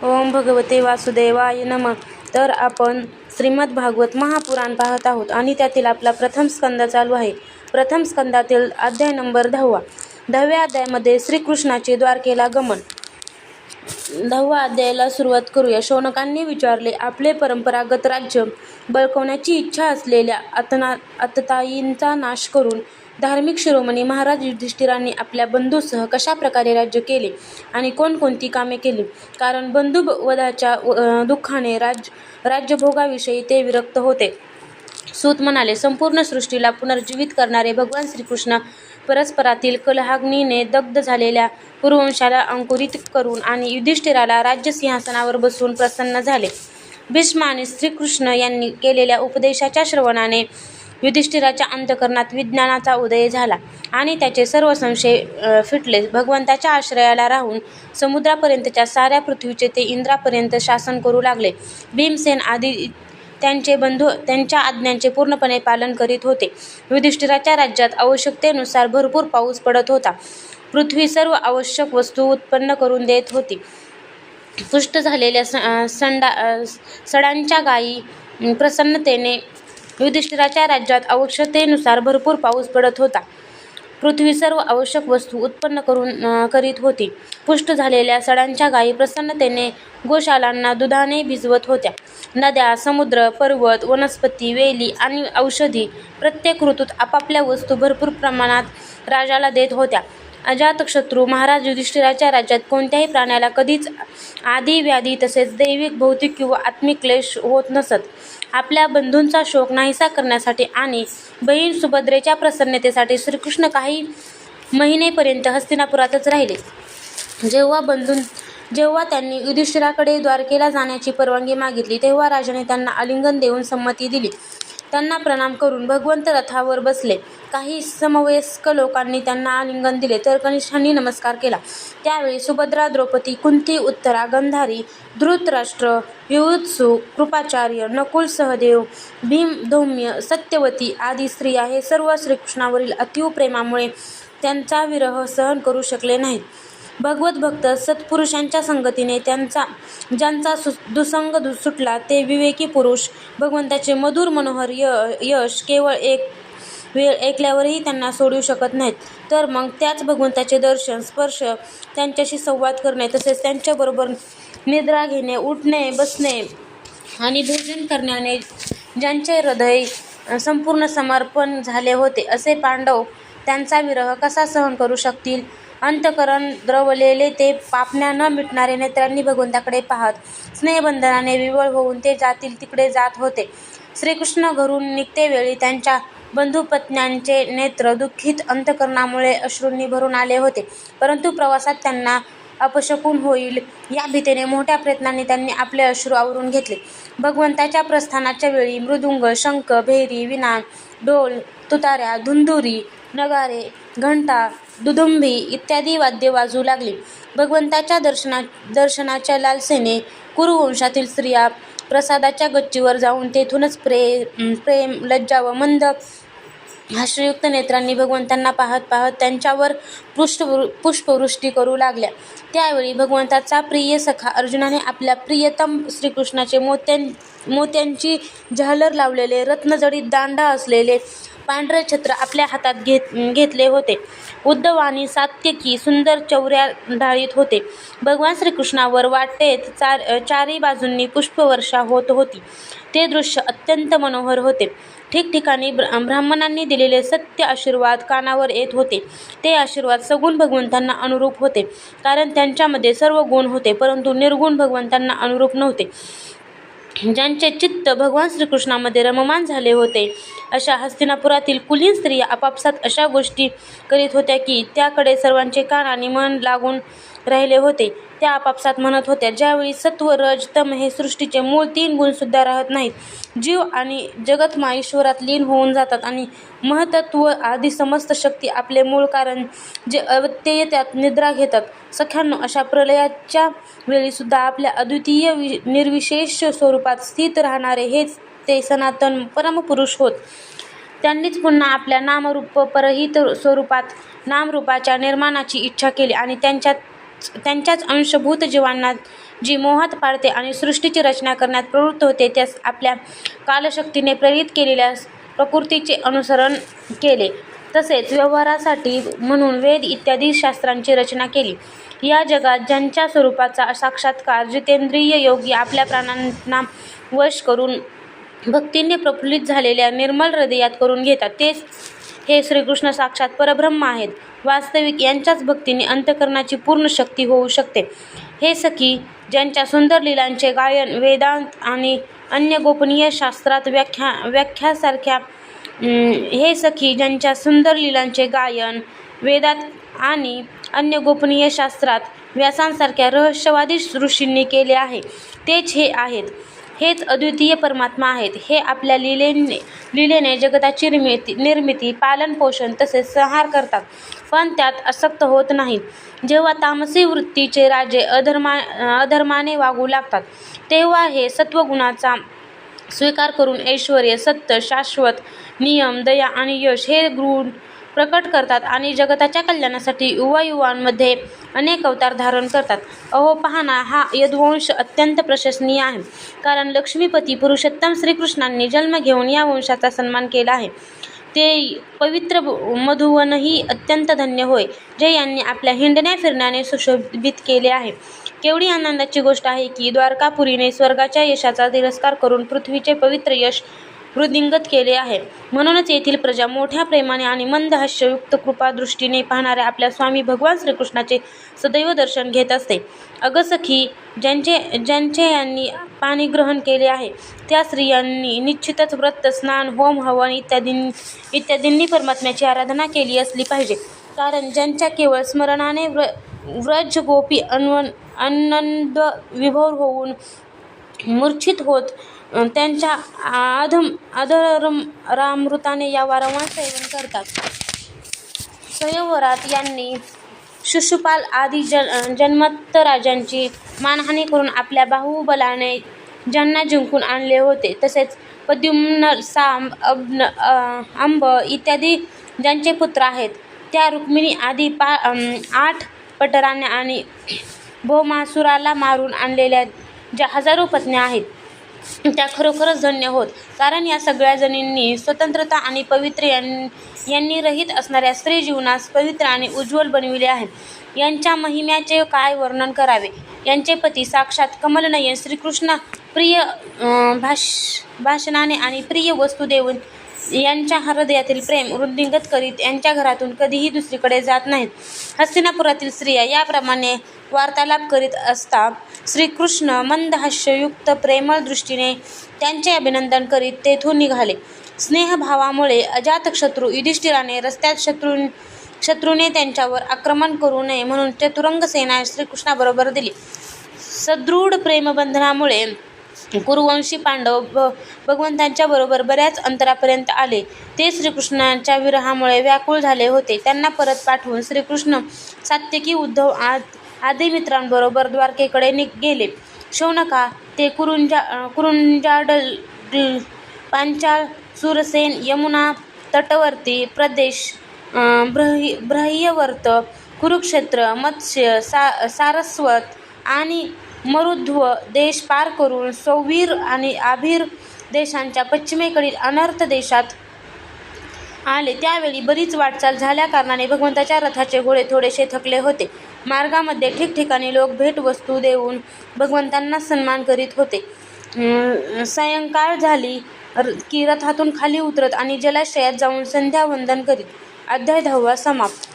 ओम भगवते वासुदेवाय नमः. तर आपण श्रीमद भागवत महापुराण पाहत आहोत आणि त्यातील आपला प्रथम स्कंद चालू आहे. प्रथम स्कंदातील अध्याय नंबर 10. 10व्या अध्यायामध्ये श्रीकृष्णाचे द्वारकेला गमन. 10व्या अध्यायाला सुरुवात करूया. शौनकांनी विचारले, आपले परंपरागत राज्य बळकवण्याची इच्छा असलेल्या आततायींचा नाश करून धार्मिक शिरोमणी महाराज युधिष्ठिरांनी आपल्या बंधूसह कशा प्रकारे राज्य केले आणि कोणकोणती कामे केली. कारण बंधुवधाच्या दुःखाने राज्यभोगाविषयी ते विरक्त होते. सूत म्हणाले, संपूर्ण सृष्टीला पुनर्जीवित करणारे भगवान श्रीकृष्ण परस्परातील कलहाग्नीने दग्ध झालेल्या कुरुवंशाला अंकुरित करून आणि युधिष्ठिराला राज्यसिंहासनावर बसवून प्रसन्न झाले. भीष्म आणि श्रीकृष्ण यांनी केलेल्या उपदेशाच्या श्रवणाने युधिष्ठिराच्या अंतःकरणात विज्ञानाचा उदय झाला आणि त्याचे सर्व संशय फिटले. भगवंताच्या आश्रयाला राहून समुद्रापर्यंतच्या साऱ्या पृथ्वीचे ते इंद्रापर्यंत शासन करू लागले. भीमसेन आदी त्यांचे बंधू त्यांच्या आज्ञांचे पूर्णपणे पालन करीत होते. युधिष्ठिराच्या राज्यात आवश्यकतेनुसार भरपूर पाऊस पडत होता. पृथ्वी सर्व आवश्यक वस्तू उत्पन्न करून देत होती. पुष्ट झालेल्या सडांच्या गायी प्रसन्नतेने युधिष्ठिराच्या राज्यात आवश्यकतेनुसार भरपूर पाऊस पडत होता. पृथ्वी सर्व आवश्यक वस्तू उत्पन्न करीत होती. पुष्ट झालेल्या सडांच्या गायी प्रसन्नतेने गोशालांना दुधाने भिजवत होत्या. नद्या, समुद्र, पर्वत, वनस्पती, वेली आणि औषधी प्रत्येक ऋतूत आपापल्या वस्तू भरपूर प्रमाणात राजाला देत होत्या. अजातशत्रू महाराज युधिष्ठिराच्या राज्यात कोणत्याही प्राण्याला कधीच आदी व्याधी तसेच दैविक, भौतिक किंवा आत्मिक क्लेश होत नसत. आपल्या बंधूंचा शोक नाहीसा करण्यासाठी आणि बहीण सुभद्रेच्या प्रसन्नतेसाठी श्रीकृष्ण काही महिनेपर्यंत हस्तिनापुरातच राहिले. जेव्हा त्यांनी युधिष्ठिराकडे द्वारकेला जाण्याची परवानगी मागितली तेव्हा राजाने त्यांना आलिंगन देऊन संमती दिली. त्यांना प्रणाम करून भगवंत रथावर बसले. काही समवयस्क लोकांनी त्यांना आलिंगन दिले तर कनिष्ठांनी नमस्कार केला. त्यावेळी सुभद्रा, द्रौपदी, कुंती, उत्तरा, गंधारी, धृतराष्ट्र, युयुत्सु, कृपाचार्य, नकुल, सहदेव, भीम, धौम्य, सत्यवती आदी स्त्रिया हे सर्व श्रीकृष्णावरील अतीव प्रेमामुळे त्यांचा विरह सहन करू शकले नाहीत. भगवत भक्त सत्पुरुषांच्या संगतीने ज्यांचा दुसंग सुटला ते विवेकी पुरुष भगवंताचे मधुर मनोहर यश केवळ एक वेळ ऐकल्यावरही त्यांना सोडू शकत नाहीत. तर मग त्याच भगवंताचे दर्शन, स्पर्श, त्यांच्याशी संवाद करणे तसेच त्यांच्याबरोबर निद्रा घेणे, उठणे, बसणे आणि भोजन करण्याने ज्यांचे हृदय संपूर्ण समर्पण झाले होते असे पांडव त्यांचा विरह कसा सहन करू शकतील. अंतःकरण द्रवलेले ते पापण्या न मिटणारे नेत्रांनी भगवंताकडे पाहत स्नेहबंधनाने विवळ होऊन ते जातील तिकडे जात होते. श्रीकृष्ण घरून निघतेवेळी त्यांच्या बंधुपत्न्यांचे नेत्र दुःखित अंतःकरणामुळे अश्रूंनी भरून आले होते. परंतु प्रवासात त्यांना अपशकुन होईल या भीतीने मोठ्या प्रयत्नांनी त्यांनी आपले अश्रू आवरून घेतले. भगवंताच्या प्रस्थानाच्या वेळी मृदुंग, शंख, भेरी, वीणा, ढोल, तुताऱ्या, धुंदुरी, नगारे, घंटा, दुदुंभी इत्यादी वाद्ये वाजू लागली. भगवंताच्या दर्शनाच्या लालसेने कुरुवंशातील स्त्रिया प्रसादाच्या गच्चीवर जाऊन तेथूनच प्रेम, लज्जा व मंद हास्ययुक्त नेत्रांनी भगवंतांना पाहत पाहत त्यांच्यावर पुष्पवृष्टी करू लागल्या. त्यावेळी भगवंताचा प्रिय सखा अर्जुनाने आपल्या प्रियतम श्रीकृष्णाचे मोत्यांची झालर लावलेले रत्नजडित दांडा असलेले पांढरे छत्र आपल्या हातात घेतले होते. उद्धव आणि सात्यकी सुंदर चौऱ्या ढाळीत होते. भगवान श्रीकृष्णावर वाटेत चारी बाजूंनी पुष्पवर्षा होत होती. ते दृश्य अत्यंत मनोहर होते. ठिकठिकाणी ब्राह्मणांनी दिलेले सत्य आशीर्वाद कानावर येत होते. ते आशीर्वाद सगुण भगवंतांना अनुरूप होते, कारण त्यांच्यामध्ये सर्व गुण होते, परंतु निर्गुण भगवंतांना अनुरूप नव्हते. ज्यांचे चित्त भगवान श्रीकृष्णामध्ये रममाण झाले होते अशा हस्तिनापुरातील कुलीन स्त्रिया आपापसात अशा गोष्टी करीत होत्या की त्याकडे सर्वांचे कान आणि मन लागून राहिले होते. त्या आपापसात म्हणत होत्या, ज्यावेळी सत्व, रज, तम हे सृष्टीचे मूळ 3 गुणसुद्धा राहत नाहीत, जीव आणि जगतमा ईश्वरात लीन होऊन जातात आणि महतत्व आदी समस्त शक्ती आपले मूळ कारण जे अव्यत्यय त्यात निद्रा घेतात. सख्यांनो, अशा प्रलयाच्या वेळीसुद्धा आपल्या अद्वितीय निर्विशेष स्वरूपात स्थित राहणारे हेच ते सनातन परमपुरुष होत. त्यांनीच पुन्हा आपल्या नामरूप परहित स्वरूपात नामरूपाच्या निर्माणाची इच्छा केली आणि त्यांच्याच अंशभूत जीवांना जी मोहात पाडते आणि सृष्टीची रचना करण्यात प्रवृत्त होते, त्यास आपल्या कालशक्तीने प्रेरित केलेल्या प्रकृतीचे अनुसरण केले. तसेच व्यवहारासाठी म्हणून वेद इत्यादी शास्त्रांची रचना केली. या जगात ज्यांच्या स्वरूपाचा साक्षात्कार जितेंद्रिय योगी आपल्या प्राणांना वश करून भक्तीने प्रफुल्लित झालेल्या निर्मल हृदयात करून घेतात, तेच हे श्रीकृष्ण साक्षात परब्रह्म आहेत. वास्तविक यांच्याच भक्तीने अंतःकरणाची पूर्ण शक्ती होऊ शकते. हे सखी, ज्यांच्या सुंदर लीलांचे गायन वेदांत आणि अन्य गोपनीय शास्त्रात व्याख्यासारख्या हे सखी, ज्यांच्या सुंदर लीलांचे गायन वेदात आणि अन्य गोपनीय शास्त्रात व्यासांसारख्या रहस्यवादी ऋषींनी केले आहे, तेच हे आहेत. हेच अद्वितीय परमात्मा आहेत. हे आपल्या लीलेने जगताची निर्मिती, पालन पोषण तसेच संहार करतात, पण त्यात आसक्त होत नाहीत. जेव्हा तामसी वृत्तीचे राजे अधर्माने वागू लागतात, तेव्हा हे सत्वगुणाचा स्वीकार करून ऐश्वर्य, सत्य, शाश्वत, नियम, दया आणि यश हे गुण प्रकट करतात आणि जगताच्या कल्याणासाठी युवांमध्ये अनेक अवतार धारण करतात. अहो पहा ना, हा यदुवंश अत्यंत प्रशंसनीय आहे, कारण लक्ष्मीपती पुरुषोत्तम श्रीकृष्णांनी जन्म घेऊन या वंशाचा सन्मान केला आहे. ते पवित्र मधुवनही अत्यंत धन्य होय, जे यांनी आपल्या हिंडण्या फिरण्याने सुशोभित केले आहे. केवढी आनंदाची गोष्ट आहे की द्वारकापुरीने स्वर्गाच्या यशाचा तिरस्कार करून पृथ्वीचे पवित्र यश वृद्धिंगत केले आहे. म्हणूनच येथील प्रजा मोठ्या प्रेमाने आणि मंद हास्ययुक्त कृपादृष्टीने पाहणाऱ्या आपल्या स्वामी भगवान श्रीकृष्णाचे सदैव दर्शन घेत असते. अगं सखी, ज्यांचे यांनी पाणिग्रहण केले आहे, त्या स्त्रियांनी निश्चितच व्रत, स्नान, होम, हवन इत्यादींनी परमात्म्याची आराधना केली असली पाहिजे, कारण ज्यांच्या केवळ स्मरणाने व्रज गोपी आनंद विभोर होऊन मूर्छित होत त्यांच्या अधरामृताने या वारंवार सेवन करतात. स्वयंवरात यांनी शिशुपाल आदी जन्मत्त राजांची मानहानी करून आपल्या बाहुबलाने ज्यांना जिंकून आणले होते, तसेच प्रद्युम्न, सांब, अंब इत्यादी ज्यांचे पुत्र आहेत, त्या रुक्मिणी आदी 8 पटराने आणि भौमासुराला मारून आणलेल्या ज्या हजारो पत्न्या आहेत, त्या खरोखरच धन्य होत, कारण या सगळ्या जणींनी स्वतंत्रता आणि पवित्र यांनी रहित असणाऱ्या स्त्री जीवनास पवित्र आणि उज्ज्वल बनविले आहे. यांच्या महिम्याचे काय वर्णन करावे. यांचे पती साक्षात कमलनयन श्रीकृष्ण प्रिय भाषणाने आणि प्रिय वस्तू देऊन यांच्या हृदयातील प्रेम वृद्धिंगत करीत यांच्या घरातून कधीही दुसरीकडे जात नाहीत. हस्तिनापुरातील स्त्रिया याप्रमाणे वार्तालाप करीत असता श्रीकृष्ण मंद हास्ययुक्त प्रेमळ दृष्टीने त्यांचे अभिनंदन करीत तेथून निघाले. स्नेहभावामुळे अजातशत्रू युधिष्ठिराने रस्त्यात शत्रूने त्यांच्यावर आक्रमण करू नये म्हणून चतुरंग सेना श्रीकृष्णाबरोबर दिली. सदृढ प्रेमबंधनामुळे कुरुवंशी पांडव भगवंतांच्या बरोबर बऱ्याच अंतरापर्यंत आले. ते श्रीकृष्णांच्या विरहामुळे व्याकुळ झाले होते. त्यांना परत पाठवून श्रीकृष्ण सात्यकी, उद्धव आदी मित्रांबरोबर द्वारकेकडे गेले. शौनका ते कुरुंजाडल, पांचाळ, सुरसेन, यमुना तटवर्ती प्रदेश, ब्रह्यवर्त, कुरुक्षेत्र, मत्स्य, सारस्वत आणि मरुध्व देश पार करून सौवीर आणि आभीर देशांच्या पश्चिमेकडील अनर्थ देशात आले. त्यावेळी बरीच वाटचाल झाल्या कारणाने भगवंताच्या रथाचे घोडे थोडेसे थकले होते. मार्गामध्ये ठिकठिकाणी लोक भेटवस्तू देऊन भगवंतांना सन्मान करीत होते. सायंकाळ झाली की रथातून खाली उतरत आणि जलाशयात जाऊन संध्यावंदन करीत. अध्याय 10 समाप्त.